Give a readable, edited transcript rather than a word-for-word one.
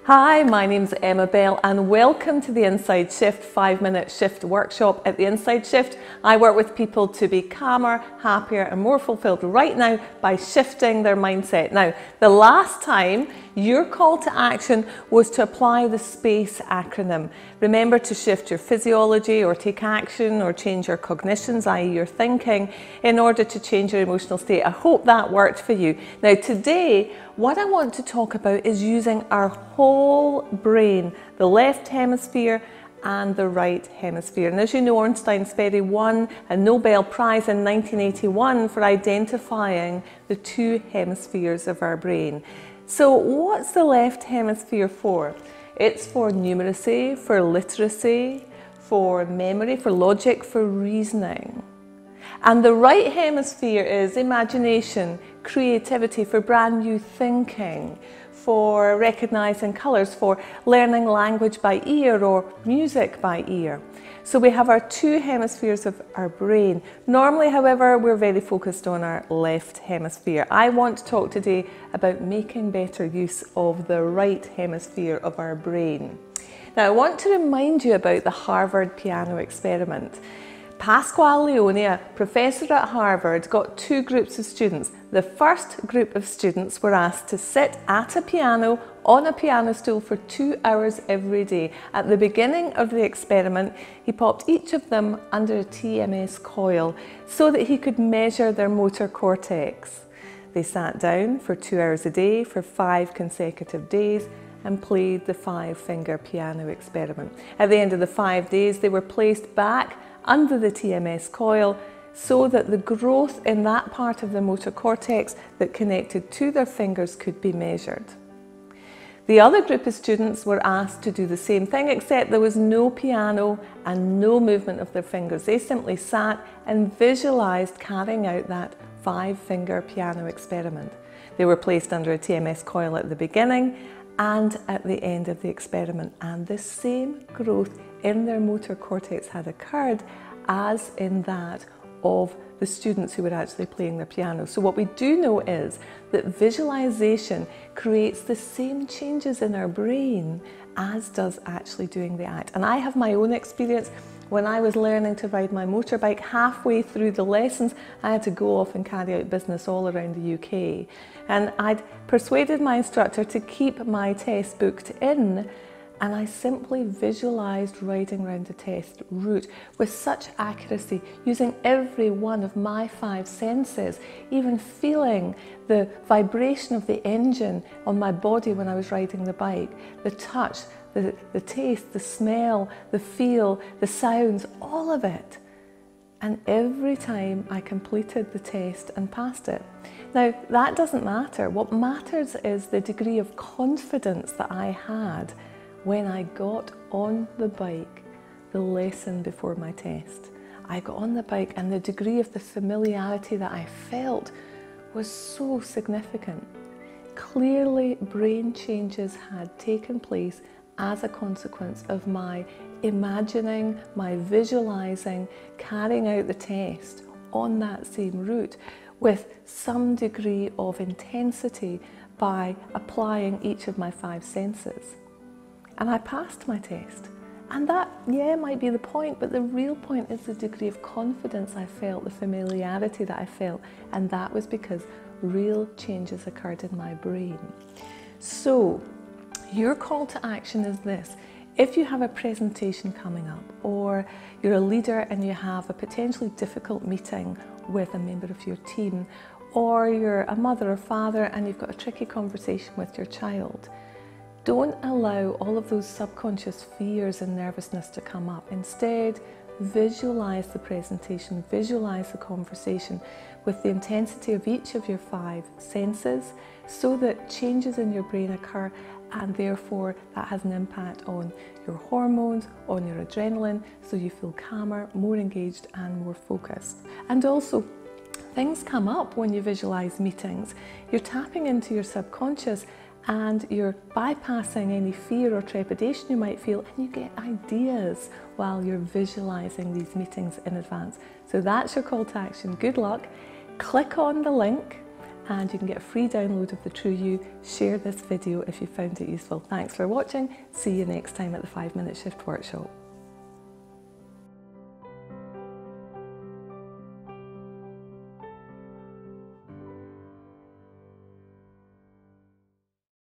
Hi, my name's Emma Bell and welcome to the Inside Shift 5-minute shift workshop. At the Inside Shift, I work with people to be calmer, happier and more fulfilled right now by shifting their mindset. Now, the last time your call to action was to apply the SPACE acronym. Remember to shift your physiology or take action or change your cognitions, i.e. your thinking, in order to change your emotional state. I hope that worked for you. Now today, what I want to talk about is using our whole brain, the left hemisphere and the right hemisphere. And as you know, Ornstein Sperry won a Nobel Prize in 1981 for identifying the two hemispheres of our brain. So what's the left hemisphere for? It's for numeracy, for literacy, for memory, for logic, for reasoning. And the right hemisphere is imagination, creativity, for brand new thinking, for recognizing colors, for learning language by ear or music by ear. So we have our two hemispheres of our brain. Normally, however, we're very focused on our left hemisphere. I want to talk today about making better use of the right hemisphere of our brain. Now, I want to remind you about the Harvard piano experiment. Pasquale Leone, a professor at Harvard, got two groups of students. The first group of students were asked to sit at a piano on a piano stool for 2 hours every day. At the beginning of the experiment, he popped each of them under a TMS coil so that he could measure their motor cortex. They sat down for 2 hours a day for 5 consecutive days and played the 5-finger piano experiment. At the end of the 5 days, they were placed back under the TMS coil so that the growth in that part of the motor cortex that connected to their fingers could be measured. The other group of students were asked to do the same thing, except there was no piano and no movement of their fingers. They simply sat and visualized carrying out that 5-finger piano experiment. They were placed under a TMS coil at the beginning and at the end of the experiment, and the same growth in their motor cortex had occurred as in that of the students who were actually playing their piano. So what we do know is that visualization creates the same changes in our brain as does actually doing the act. And I have my own experience. When I was learning to ride my motorbike, halfway through the lessons, I had to go off and carry out business all around the UK. And I'd persuaded my instructor to keep my test booked in, and I simply visualized riding around the test route with such accuracy, using every one of my 5 senses, even feeling the vibration of the engine on my body when I was riding the bike, the touch, the taste, the smell, the feel, the sounds, all of it. And every time I completed the test and passed it. Now, that doesn't matter. What matters is the degree of confidence that I had when I got on the bike the lesson before my test. I got on the bike and the degree of the familiarity that I felt was so significant. Clearly, brain changes had taken place as a consequence of my imagining, my visualizing, carrying out the test on that same route with some degree of intensity by applying each of my 5 senses. And I passed my test. And that, yeah, might be the point, but the real point is the degree of confidence I felt, the familiarity that I felt, and that was because real changes occurred in my brain. So, your call to action is this. If you have a presentation coming up, or you're a leader and you have a potentially difficult meeting with a member of your team, or you're a mother or father and you've got a tricky conversation with your child, don't allow all of those subconscious fears and nervousness to come up. Instead, visualize the presentation, visualize the conversation with the intensity of each of your 5 senses so that changes in your brain occur, and therefore that has an impact on your hormones, on your adrenaline, so you feel calmer, more engaged and more focused. And also, things come up when you visualize meetings. You're tapping into your subconscious and you're bypassing any fear or trepidation you might feel, and you get ideas while you're visualizing these meetings in advance. So that's your call to action. Good luck. Click on the link and you can get a free download of the True You. Share this video if you found it useful. Thanks for watching. See you next time at the 5 Minute Shift Workshop.